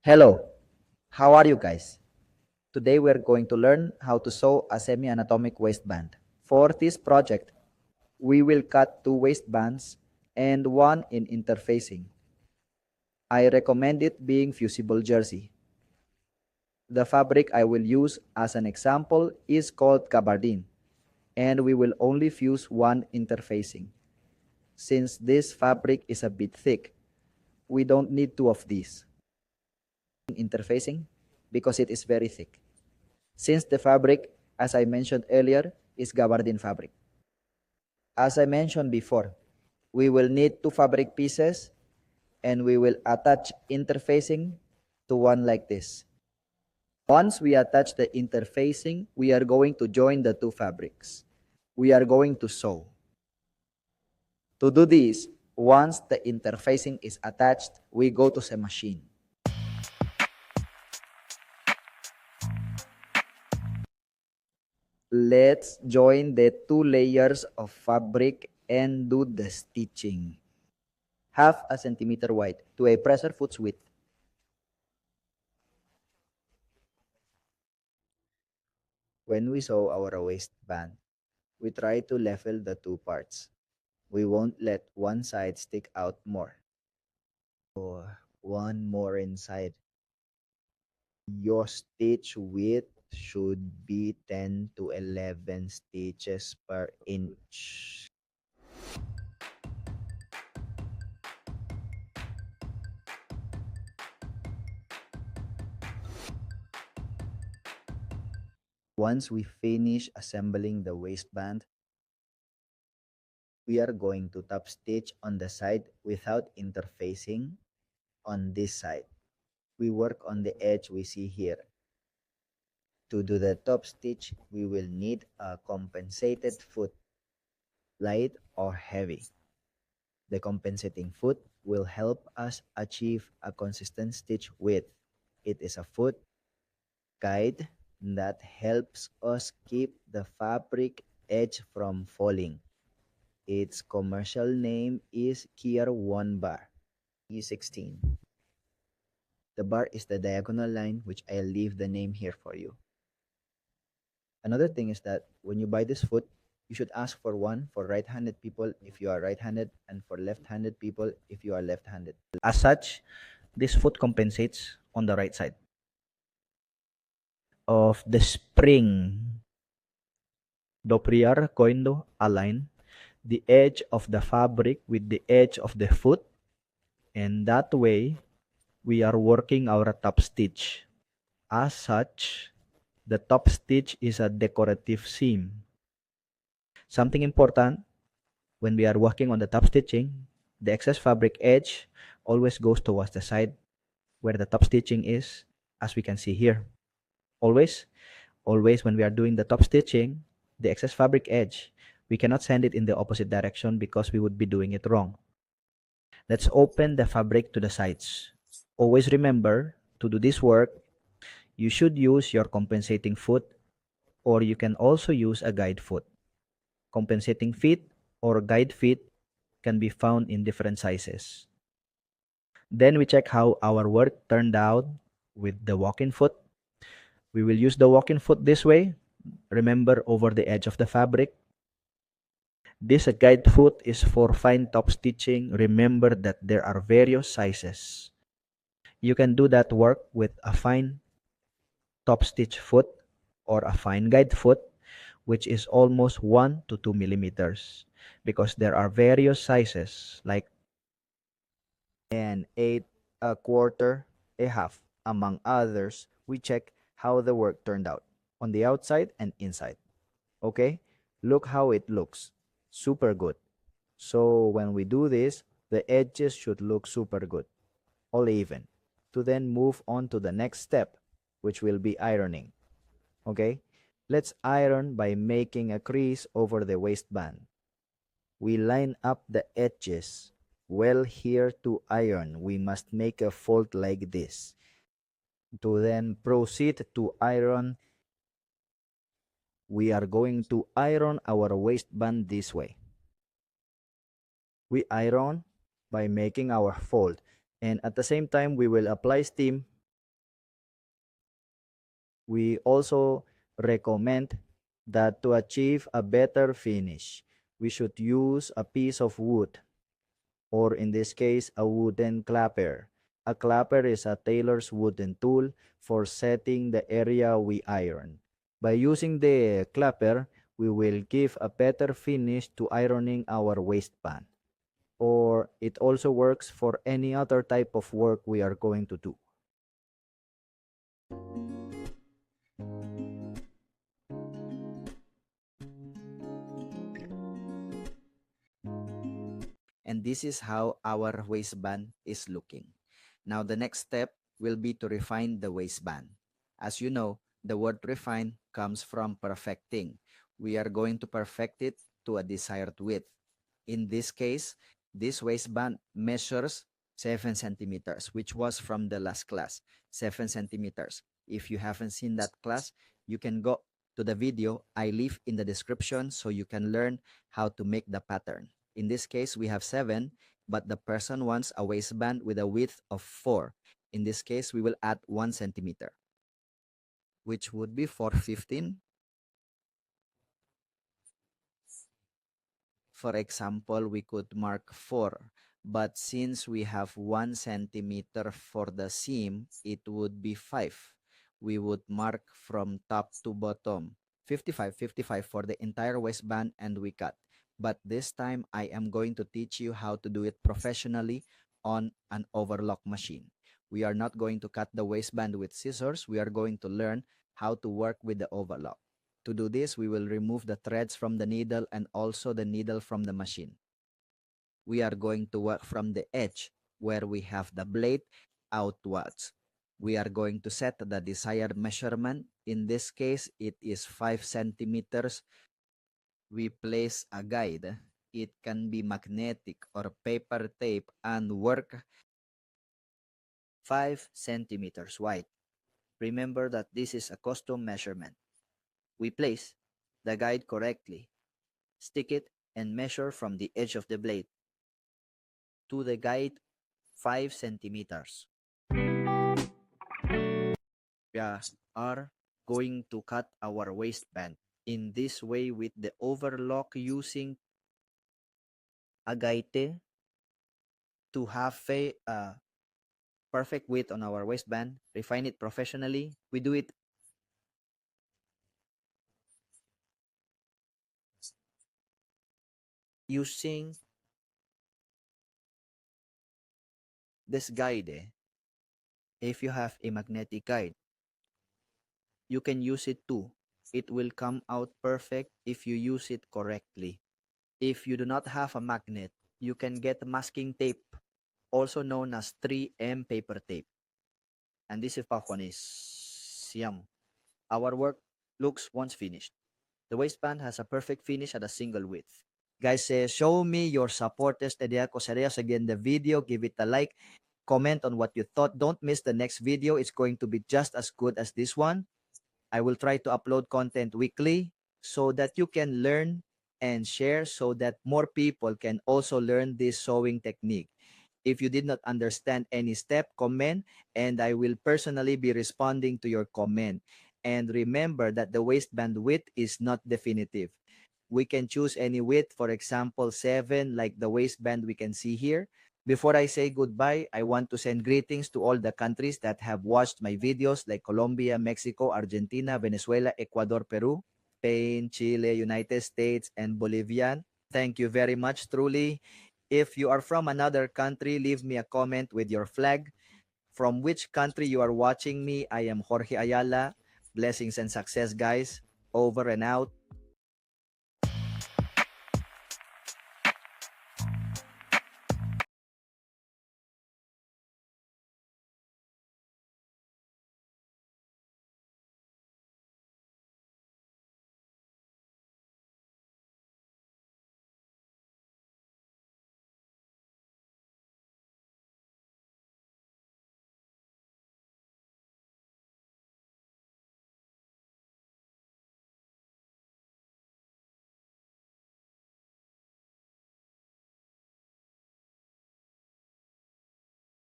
Hello, how are you guys? Today we are going to learn how to sew a semi-anatomic waistband. For this project, we will cut two waistbands and one in interfacing. I recommend it being fusible jersey. The fabric I will use as an example is called gabardine, and we will only fuse one interfacing. Since this fabric is a bit thick, we don't need two of these interfacing because it is very thick. Since the fabric, as I mentioned earlier, is gabardine fabric. As I mentioned before, we will need two fabric pieces and we will attach interfacing to one like this. Once we attach the interfacing, we are going to join the two fabrics. We are going to sew. To do this, once the interfacing is attached, we go to the machine. Let's join the two layers of fabric and do the stitching. Half a centimeter wide to a presser foot's width. When we sew our waistband, we try to level the two parts. We won't let one side stick out more. Or one more inside. Your stitch width should be 10 to 11 stitches per inch. Once we finish assembling the waistband, we are going to top stitch on the side without interfacing on this side. We work on the edge we see here. To do the top stitch, we will need a compensated foot, light or heavy. The compensating foot will help us achieve a consistent stitch width. It is a foot guide that helps us keep the fabric edge from falling. Its commercial name is Kier 1 bar, E16. The bar is the diagonal line, which I'll leave the name here for you. Another thing is that when you buy this foot, you should ask for one for right-handed people if you are right-handed and for left-handed people if you are left-handed. As such, this foot compensates on the right side of the spring. We are going to align the edge of the fabric with the edge of the foot, and that way we are working our top stitch. As such, the top stitch is a decorative seam. Something important, when we are working on the top stitching, the excess fabric edge always goes towards the side where the top stitching is, as we can see here. Always when we are doing the top stitching, the excess fabric edge, we cannot send it in the opposite direction because we would be doing it wrong. Let's open the fabric to the sides. Always remember, to do this work, you should use your compensating foot, or you can also use a guide foot. Compensating feet or guide feet can be found in different sizes. Then we check how our work turned out with the walk-in foot. We will use the walk-in foot this way. Remember, over the edge of the fabric. This guide foot is for fine top stitching. Remember that there are various sizes. You can do that work with a fine top stitch foot or a fine guide foot, which is almost 1 to 2 millimeters, because there are various sizes like an 8, a quarter, a half, among others. We check how the work turned out on the outside and inside. Okay, look how it looks. Super good. So when we do this, the edges should look super good, all even, to then move on to the next step, which will be ironing. Okay, let's iron by making a crease over the waistband. We line up the edges. Well, here to iron, we must make a fold like this. To then proceed to iron, we are going to iron our waistband this way. We iron by making our fold, and at the same time we will apply steam We also recommend that to achieve a better finish, we should use a piece of wood, or in this case, a wooden clapper. A clapper is a tailor's wooden tool for setting the area we iron. By using the clapper, we will give a better finish to ironing our waistband. Or it also works for any other type of work we are going to do. And this is how our waistband is looking. Now the next step will be to refine the waistband. As you know, the word refine comes from perfecting. We are going to perfect it to a desired width. In this case, this waistband measures 7 centimeters, which was from the last class, 7 centimeters. If you haven't seen that class, you can go to the video I leave in the description so you can learn how to make the pattern. In this case, we have 7, but the person wants a waistband with a width of 4. In this case, we will add 1 centimeter, which would be 415. For example, we could mark 4, but since we have 1 centimeter for the seam, it would be 5. We would mark from top to bottom, 55 for the entire waistband, and we cut. But this time, I am going to teach you how to do it professionally on an overlock machine. We are not going to cut the waistband with scissors. We are going to learn how to work with the overlock. To do this, we will remove the threads from the needle and also the needle from the machine. We are going to work from the edge where we have the blade outwards. We are going to set the desired measurement. In this case, it is 5 centimeters. We place a guide. It can be magnetic or paper tape and work 5 centimeters wide. Remember that this is a custom measurement. We place the guide correctly, stick it, and measure from the edge of the blade to the guide 5 centimeters. We are going to cut our waistband in this way with the overlock using a guide to have a perfect width on our waistband. Refine it professionally. We do it using this guide. If you have a magnetic guide, you can use it too. It will come out perfect if you use it correctly. If you do not have a magnet, you can get masking tape, also known as 3M paper tape. And this is Pajuanis. Yum. Our work looks once finished. The waistband has a perfect finish at a single width. Guys, show me your support. Again, the video, give it a like, comment on what you thought. Don't miss the next video. It's going to be just as good as this one. I will try to upload content weekly so that you can learn and share so that more people can also learn this sewing technique. If you did not understand any step, comment, and I will personally be responding to your comment. And remember that the waistband width is not definitive. We can choose any width, for example, 7, like the waistband we can see here. Before I say goodbye, I want to send greetings to all the countries that have watched my videos like Colombia, Mexico, Argentina, Venezuela, Ecuador, Peru, Spain, Chile, United States, and Bolivia. Thank you very much, truly. If you are from another country, leave me a comment with your flag. From which country you are watching me, I am Jorge Ayala. Blessings and success, guys. Over and out.